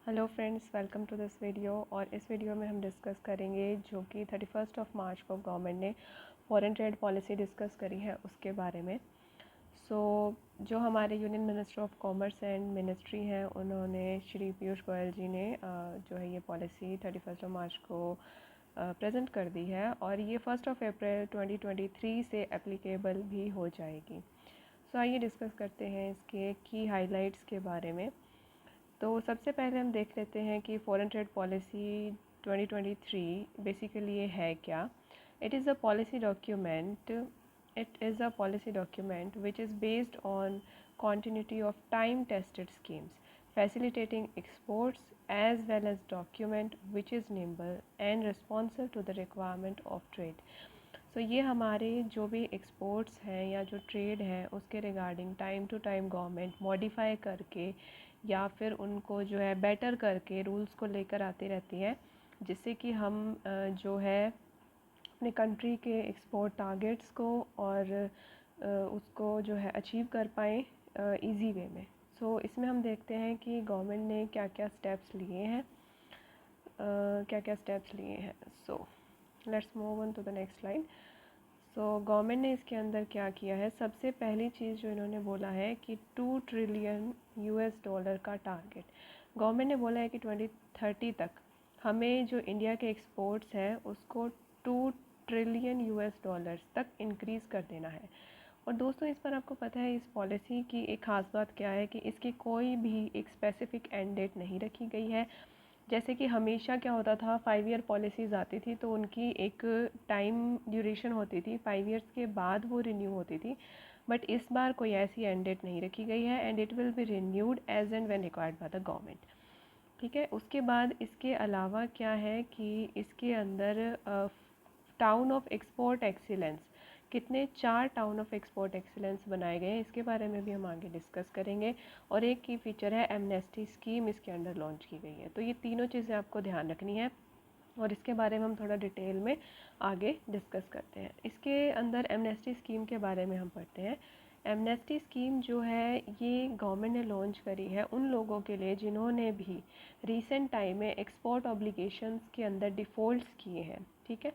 Hello friends, welcome to this video. और इस video में हम डिस्कस करेंगे जो कि 31 मार्च को गवर्नमेंट ने फॉरेन ट्रेड पॉलिसी डिस्कस करी है उसके बारे में। जो हमारे union minister of commerce and ministry हैं, उन्होंने श्री पीयूष गोयल जी ने जो है ये पॉलिसी 31 मार्च को प्रेजेंट कर दी है और ये 1 अप्रैल 2023 से एप्लीकेबल भी हो जाएगी। आइए डिस्कस करते हैं इसके की हाइलाइट्स के बारे में। तो सबसे पहले हम देख लेते हैं कि फॉरेन ट्रेड पॉलिसी 2023 बेसिकली ये है क्या। It is a policy document which is based on continuity of time tested schemes facilitating exports as well as document which is nimble and responsive to the requirement of trade. ये हमारे जो भी exports हैं या जो trade है उसके regarding time to time government modify करके या फिर उनको जो है बेटर करके रूल्स को लेकर आती रहती है, जिससे कि हम जो है अपने कंट्री के एक्सपोर्ट टारगेट्स को और उसको जो है अचीव कर पाएँ इजी वे में। इसमें हम देखते हैं कि गवर्नमेंट ने क्या क्या स्टेप्स लिए हैं। Let's move on to the next slide. Government ने इसके अंदर क्या किया है, सबसे पहली चीज़ जो इन्होंने बोला है कि 2 ट्रिलियन US डॉलर का टारगेट गवर्नमेंट ने बोला है कि 2030 तक हमें जो इंडिया के एक्सपोर्ट्स हैं उसको 2 ट्रिलियन US डॉलर्स तक इंक्रीज़ कर देना है। और दोस्तों, इस पर आपको पता है इस पॉलिसी की एक ख़ास बात क्या है कि इसकी कोई भी एक स्पेसिफ़िक एंड डेट नहीं रखी गई है। जैसे कि हमेशा क्या होता था, 5 ईयर पॉलिसीज़ आती थी तो उनकी एक टाइम ड्यूरेशन होती थी, 5 ईयर्स के बाद वो रिन्यू होती थी। बट इस बार कोई ऐसी एंड डेट नहीं रखी गई है and it will be renewed as and when required by the government. ठीक है। उसके बाद इसके अलावा क्या है कि इसके अंदर टाउन ऑफ एक्सपोर्ट एक्सीलेंस कितने 4 टाउन ऑफ एक्सपोर्ट एक्सीलेंस बनाए गए हैं, इसके बारे में भी हम आगे डिस्कस करेंगे। और एक की फीचर है एमनेस्टी स्कीम, इसके अंडर लॉन्च की गई है। तो ये तीनों चीज़ें आपको ध्यान रखनी है और इसके बारे में हम थोड़ा डिटेल में आगे डिस्कस करते हैं। इसके अंदर एमनेस्टी स्कीम के बारे में हम पढ़ते हैं। एमनेस्टी स्कीम जो है ये गवर्नमेंट ने लॉन्च करी है उन लोगों के लिए जिन्होंने भी रीसेंट टाइम में एक्सपोर्ट ऑब्लिगेशंस के अंदर डिफ़ॉल्ट्स किए हैं। ठीक है।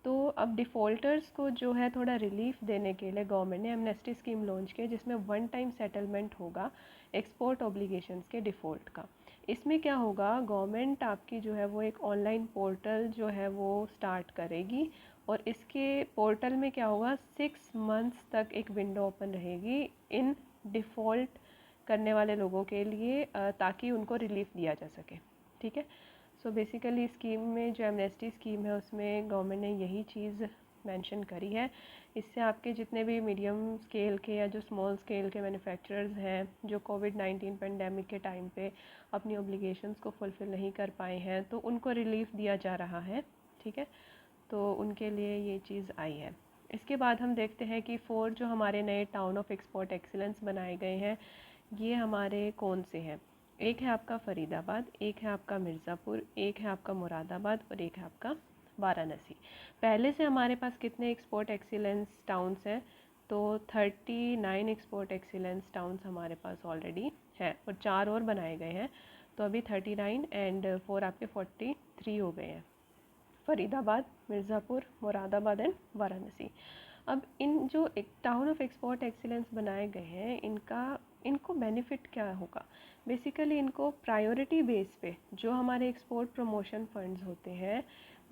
तो अब डिफ़ॉल्टर्स को जो है थोड़ा रिलीफ देने के लिए गवर्नमेंट ने एमनेस्टी स्कीम लॉन्च की, जिसमें 1 टाइम सेटलमेंट होगा एक्सपोर्ट ऑब्लिगेशंस के डिफ़ॉल्ट का। इसमें क्या होगा, गवर्नमेंट आपकी जो है वो एक ऑनलाइन पोर्टल जो है वो स्टार्ट करेगी और इसके पोर्टल में क्या होगा, 6 मंथ्स तक एक विंडो ओपन रहेगी इन डिफ़ॉल्ट करने वाले लोगों के लिए, ताकि उनको रिलीफ दिया जा सके। ठीक है। बेसिकली स्कीम में जो एमनेस्टी स्कीम है उसमें गवर्नमेंट ने यही चीज़ मेंशन करी है। इससे आपके जितने भी मीडियम स्केल के या जो स्मॉल स्केल के मैन्युफैक्चरर्स हैं जो कोविड-19 पेंडेमिक के टाइम पे अपनी ऑब्लिगेशंस को फुलफ़िल नहीं कर पाए हैं, तो उनको रिलीफ दिया जा रहा है। ठीक है। तो उनके लिए ये चीज़ आई है। इसके बाद हम देखते हैं कि 4 जो हमारे नए टाउन ऑफ एक्सपोर्ट एक्सीलेंस बनाए गए हैं ये हमारे कौन से हैं। एक है आपका फरीदाबाद, एक है आपका मिर्ज़ापुर, एक है आपका मुरादाबाद और एक है आपका वाराणसी। पहले से हमारे पास कितने एक्सपोर्ट एक्सीलेंस टाउन्स हैं, तो 39 एक्सपोर्ट एक्सीलेंस टाउन्स हमारे पास ऑलरेडी हैं और 4 और बनाए गए हैं। तो अभी 39 एंड 4 आपके 43 हो गए हैं, फरीदाबाद, मिर्ज़ापुर, मुरादाबाद एंड वाराणसी। अब इन जो एक टाउन ऑफ एक्सपोर्ट एक्सीलेंस बनाए गए हैं इनको बेनिफिट क्या होगा। बेसिकली इनको प्रायोरिटी बेस पे जो हमारे एक्सपोर्ट प्रमोशन फंड्स होते हैं,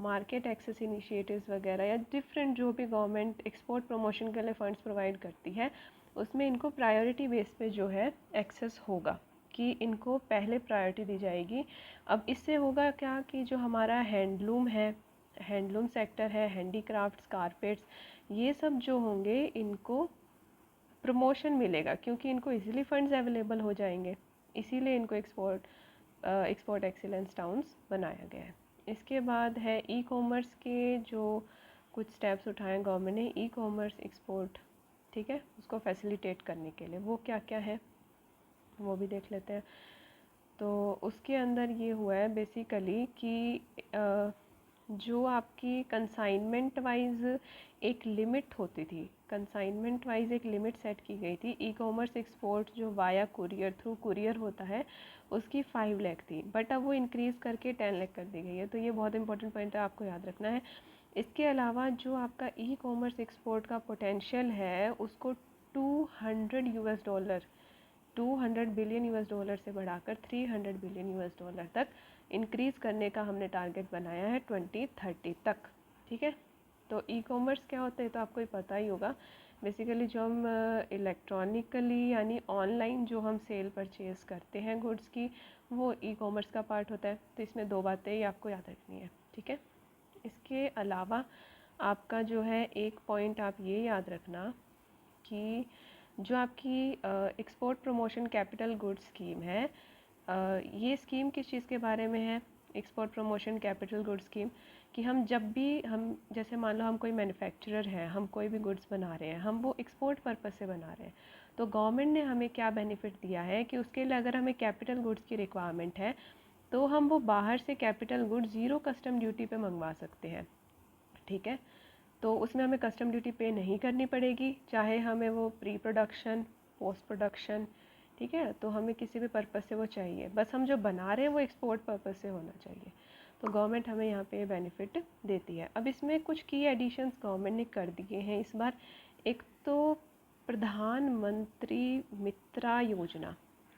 मार्केट एक्सेस इनिशिएटिव्स वगैरह या डिफरेंट जो भी गवर्नमेंट एक्सपोर्ट प्रमोशन के लिए फंड्स प्रोवाइड करती है, उसमें इनको प्रायोरिटी बेस पे जो है एक्सेस होगा कि इनको पहले प्रायोरिटी दी जाएगी। अब इससे होगा क्या कि जो हमारा हैंडलूम है, हैंडलूम सेक्टर है, हैंडीक्राफ्ट्स, कारपेट्स, ये सब जो होंगे इनको प्रमोशन मिलेगा क्योंकि इनको इजीली फंड्स अवेलेबल हो जाएंगे। इसीलिए इनको एक्सपोर्ट एक्सीलेंस टाउन्स बनाया गया है। इसके बाद है ई कॉमर्स के जो कुछ स्टेप्स उठाए गवर्नमेंट ने ई कॉमर्स एक्सपोर्ट, ठीक है, उसको फैसिलिटेट करने के लिए। वो क्या क्या है वो भी देख लेते हैं। तो उसके अंदर ये हुआ है बेसिकली कि जो आपकी कंसाइनमेंट वाइज एक लिमिट होती थी, कंसाइनमेंट वाइज एक लिमिट सेट की गई थी। ई कॉमर्स एक्सपोर्ट जो वाया कुरियर थ्रू कुरियर होता है उसकी 5 लाख थी, बट अब वो इंक्रीज़ करके 10 लाख कर दी गई है। तो ये बहुत इंपॉर्टेंट पॉइंट है, आपको याद रखना है। इसके अलावा जो आपका ई कॉमर्स एक्सपोर्ट का पोटेंशियल है उसको 200 बिलियन यूएस डॉलर से बढ़ाकर 300 बिलियन यूएस डॉलर तक इंक्रीज़ करने का हमने टारगेट बनाया है 2030 तक। ठीक है, तो ई कॉमर्स क्या होता है तो आपको ही पता ही होगा। बेसिकली जो हम इलेक्ट्रॉनिकली यानी ऑनलाइन जो हम सेल परचेज़ करते हैं गुड्स की, वो ई कॉमर्स का पार्ट होता है। तो इसमें 2 बातें ही आपको याद रखनी है। ठीक है, इसके अलावा आपका जो है एक पॉइंट आप ये याद रखना कि जो आपकी export promotion capital goods scheme है, ये स्कीम किस चीज़ के बारे में है? Export promotion capital goods scheme कि हम जब भी हम जैसे मान लो हम कोई मैन्युफैक्चरर है, हम कोई भी गुड्स बना रहे हैं, हम वो एक्सपोर्ट पर्पस से बना रहे हैं, तो गवर्नमेंट ने हमें क्या बेनिफिट दिया है कि उसके लिए अगर हमें कैपिटल गुड्स की रिक्वायरमेंट है तो हम वो बाहर से capital goods zero custom duty पे मंगवा सकते हैं। ठीक है, तो उसमें हमें कस्टम ड्यूटी पे नहीं करनी पड़ेगी, चाहे हमें वो प्री प्रोडक्शन पोस्ट प्रोडक्शन, ठीक है, तो हमें किसी भी पर्पस से वो चाहिए, बस हम जो बना रहे हैं वो एक्सपोर्ट पर्पस से होना चाहिए। तो गवर्नमेंट हमें यहाँ पे बेनिफिट देती है। अब इसमें कुछ की एडिशंस गवर्नमेंट ने कर दिए हैं इस बार। एक तो प्रधानमंत्री मित्रा योजना,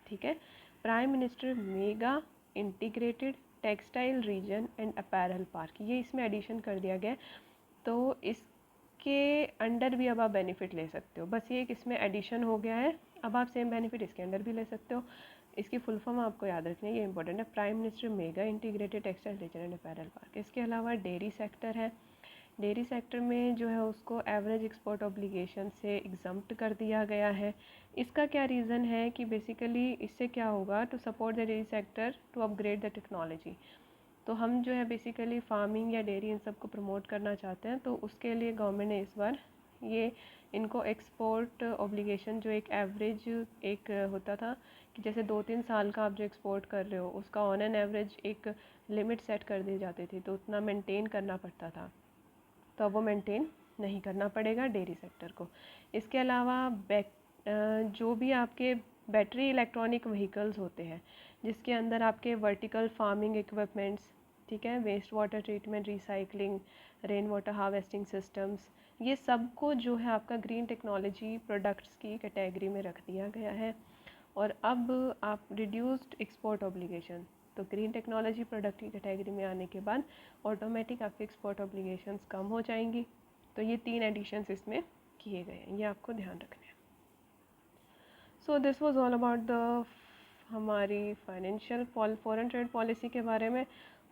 ठीक है, prime minister mega integrated textile reason and apparel park, ये इसमें एडिशन कर दिया गया है। तो इसके अंडर भी अब आप बेनिफिट ले सकते हो, बस ये एक इसमें एडिशन हो गया है। अब आप सेम बेनिफिट इसके अंदर भी ले सकते हो। इसकी फुल फॉर्म आपको याद रखनी है, ये इंपॉर्टेंट है, prime minister mega integrated textile reason and apparel park. इसके अलावा डेयरी सेक्टर है, डेयरी सेक्टर में जो है उसको एवरेज एक्सपोर्ट ऑब्लिगेशन से एग्जम्प्ट कर दिया गया है। इसका क्या रीज़न है कि बेसिकली इससे क्या होगा, to support the dairy sector to upgrade the technology. तो हम जो है बेसिकली फार्मिंग या डेयरी इन सब को प्रमोट करना चाहते हैं, तो उसके लिए गवर्नमेंट ने इस बार ये इनको एक्सपोर्ट ऑब्लिगेशन जो एक एवरेज एक होता था कि जैसे 2-3 साल का आप जो एक्सपोर्ट कर रहे हो उसका ऑन एन एवरेज एक लिमिट सेट कर दी जाती थी, तो उतना मेंटेन करना पड़ता था, तो अब वो मेंटेन नहीं करना पड़ेगा डेयरी सेक्टर को। इसके अलावा जो भी आपके बैटरी इलेक्ट्रॉनिक व्हीकल्स होते हैं जिसके अंदर आपके वर्टिकल फार्मिंग इक्विपमेंट्स, ठीक है, waste water treatment, recycling, rain water harvesting systems, ये सब को जो है आपका ग्रीन टेक्नोलॉजी प्रोडक्ट्स की कैटेगरी में रख दिया गया है। और अब आप रिड्यूस्ड एक्सपोर्ट ऑब्लिगेशन, तो ग्रीन टेक्नोलॉजी प्रोडक्ट की कैटेगरी में आने के बाद ऑटोमेटिक आपके एक्सपोर्ट ऑब्लिगेशंस कम हो जाएंगी। तो ये 3 एडिशंस इसमें किए गए हैं, ये आपको ध्यान रखना है। So this was all about the हमारी फाइनेंशियल फॉरेन ट्रेड पॉलिसी के बारे में।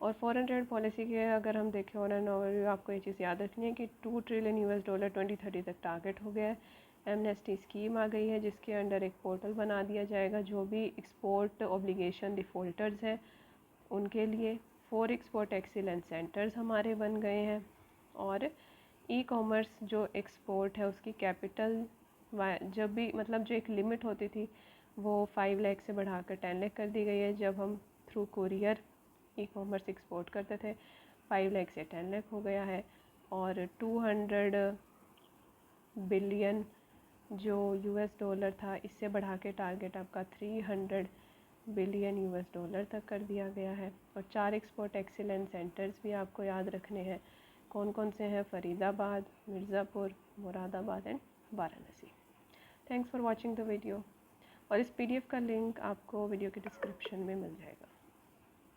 और फॉरेन ट्रेड पॉलिसी के अगर हम देखें ऑन एन ओवरव्यू, आपको ये चीज़ याद रखनी है कि 2 ट्रिलियन यूएस डॉलर 2030 तक टारगेट हो गया है। एमनेस्टी स्कीम आ गई है जिसके अंडर एक पोर्टल बना दिया जाएगा, जो भी एक्सपोर्ट ऑब्लिगेशन डिफ़ॉल्टर्स हैं उनके लिए 4 एक्सपोर्ट एक्सीलेंस सेंटर्स हमारे बन गए हैं। और ई कॉमर्स जो एक्सपोर्ट है उसकी कैपिटल जब भी मतलब जो एक लिमिट होती थी वो 5 लाख से बढ़ाकर 10 लाख कर दी गई है। जब हम through courier e commerce export करते थे 5 लाख से 10 लाख हो गया है। और 200 बिलियन जो यूएस डॉलर था इससे बढ़ा के टारगेट आपका 300 बिलियन यूएस डॉलर तक कर दिया गया है। और 4 एक्सपोर्ट एक्सीलेंस सेंटर्स भी आपको याद रखने हैं, कौन कौन से हैं, Faridabad, Mirzapur, Moradabad and Varanasi. Thanks for watching the video. और इस पीडीएफ का लिंक आपको वीडियो के डिस्क्रिप्शन में मिल जाएगा।